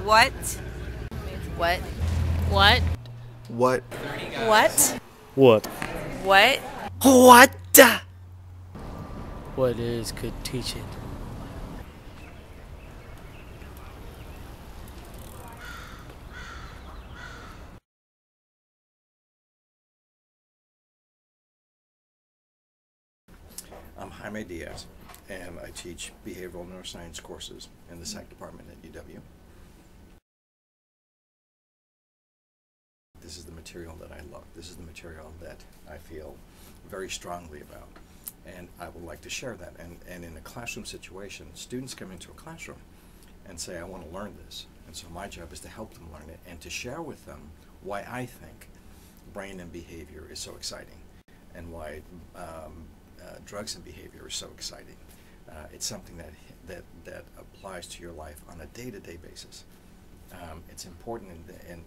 What? What? What? What? What? What? What? What? What is could teach it? I'm Jaime Diaz, and I teach behavioral neuroscience courses in the psych department at UW. This is the material that I love. This is the material that I feel very strongly about, and I would like to share that. And in a classroom situation, students come into a classroom and say, I want to learn this. And so my job is to help them learn it and to share with them why I think brain and behavior is so exciting and why drugs and behavior is so exciting. It's something that applies to your life on a day-to-day basis. It's important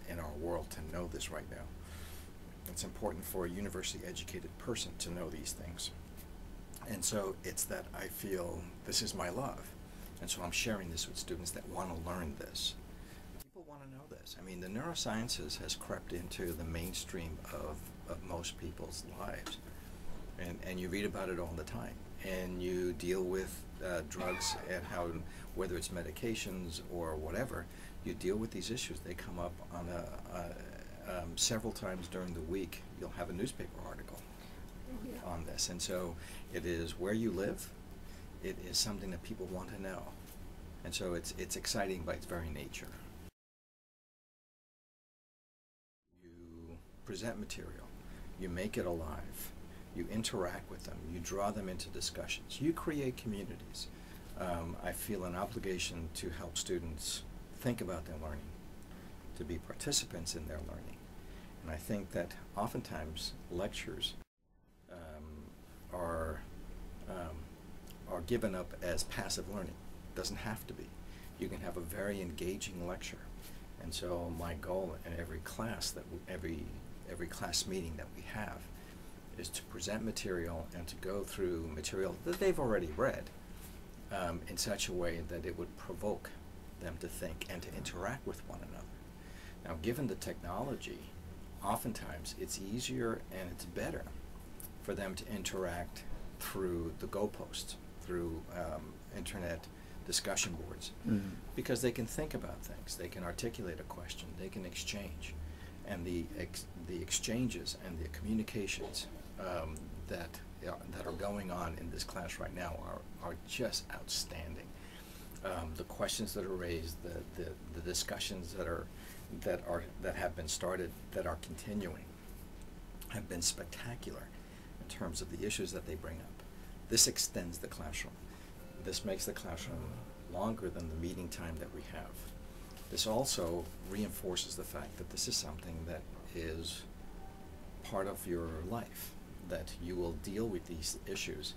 in our world to know this right now. It's important for a university-educated person to know these things. And so it's that I feel this is my love. And so I'm sharing this with students that want to learn this. People want to know this. I mean, the neurosciences has crept into the mainstream of most people's lives. And you read about it all the time. And you deal with drugs and how, whether it's medications or whatever, you deal with these issues. They come up on several times during the week. You'll have a newspaper article on this. And so it is where you live. It is something that people want to know. And so it's exciting by its very nature. You present material. You make it alive. You interact with them. You draw them into discussions. You create communities. I feel an obligation to help students think about their learning, to be participants in their learning. And I think that oftentimes lectures are given up as passive learning. It doesn't have to be. You can have a very engaging lecture. And so my goal in every class every class meeting that we have is to present material and to go through material that they've already read in such a way that it would provoke them to think and to interact with one another. Now, given the technology, oftentimes it's easier and it's better for them to interact through the goalposts, through internet discussion boards, because they can think about things, they can articulate a question, they can exchange, and the exchanges and the communications that are going on in this class right now are just outstanding. The questions that are raised, the discussions that have been started, that are continuing, have been spectacular in terms of the issues that they bring up. This extends the classroom. This makes the classroom longer than the meeting time that we have. This also reinforces the fact that this is something that is part of your life, that you will deal with these issues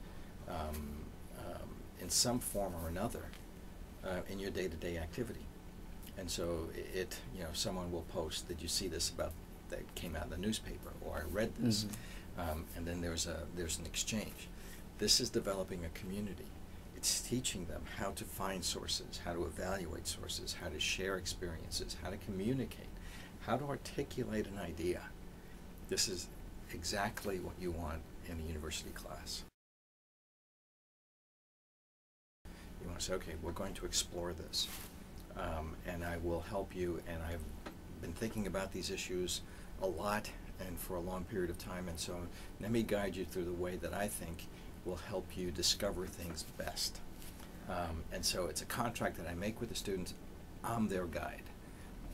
in some form or another in your day-to-day activity. And so someone will post, did you see this about that came out in the newspaper, or I read this, and then there's an exchange. This is developing a community. It's teaching them how to find sources, how to evaluate sources, how to share experiences, how to communicate, how to articulate an idea. This is exactly what you want in a university class. You want to say, okay, we're going to explore this, and I will help you, and I've been thinking about these issues a lot and for a long period of time, and so let me guide you through the way that I think will help you discover things best. And so it's a contract that I make with the students. I'm their guide.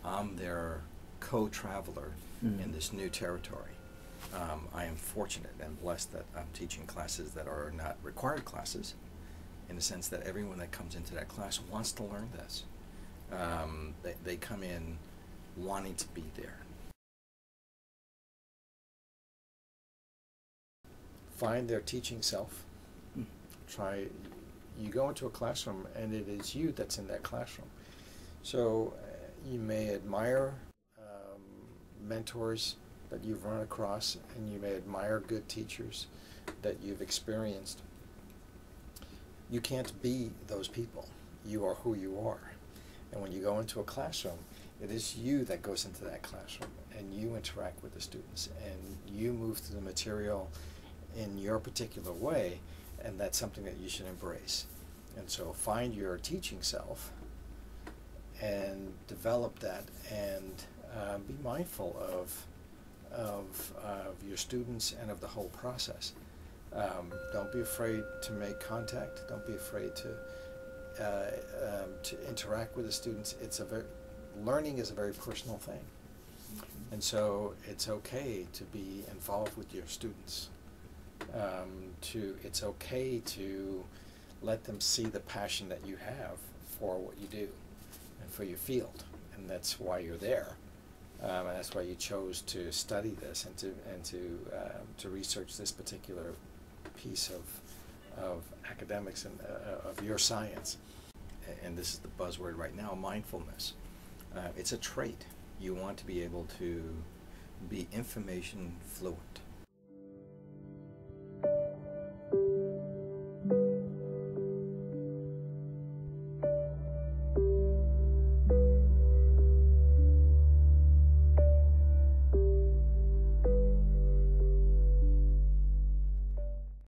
I'm their co-traveler in this new territory. I am fortunate and blessed that I'm teaching classes that are not required classes, in the sense that everyone that comes into that class wants to learn this. They come in wanting to be there. Find their teaching self. You go into a classroom and it is you that's in that classroom. So you may admire mentors that you've run across, and you may admire good teachers that you've experienced. You can't be those people. You are who you are. And when you go into a classroom, it is you that goes into that classroom, and you interact with the students, and you move through the material in your particular way, and that's something that you should embrace. And so find your teaching self and develop that, and be mindful of your students and of the whole process. Don't be afraid to make contact. Don't be afraid to interact with the students. Learning is a very personal thing, and so it's okay to be involved with your students. It's okay to let them see the passion that you have for what you do and for your field, and that's why you're there. And that's why you chose to study this and to research this particular piece of academics and of your science. And this is the buzzword right now: mindfulness. It's a trait. You want to be able to be information fluent.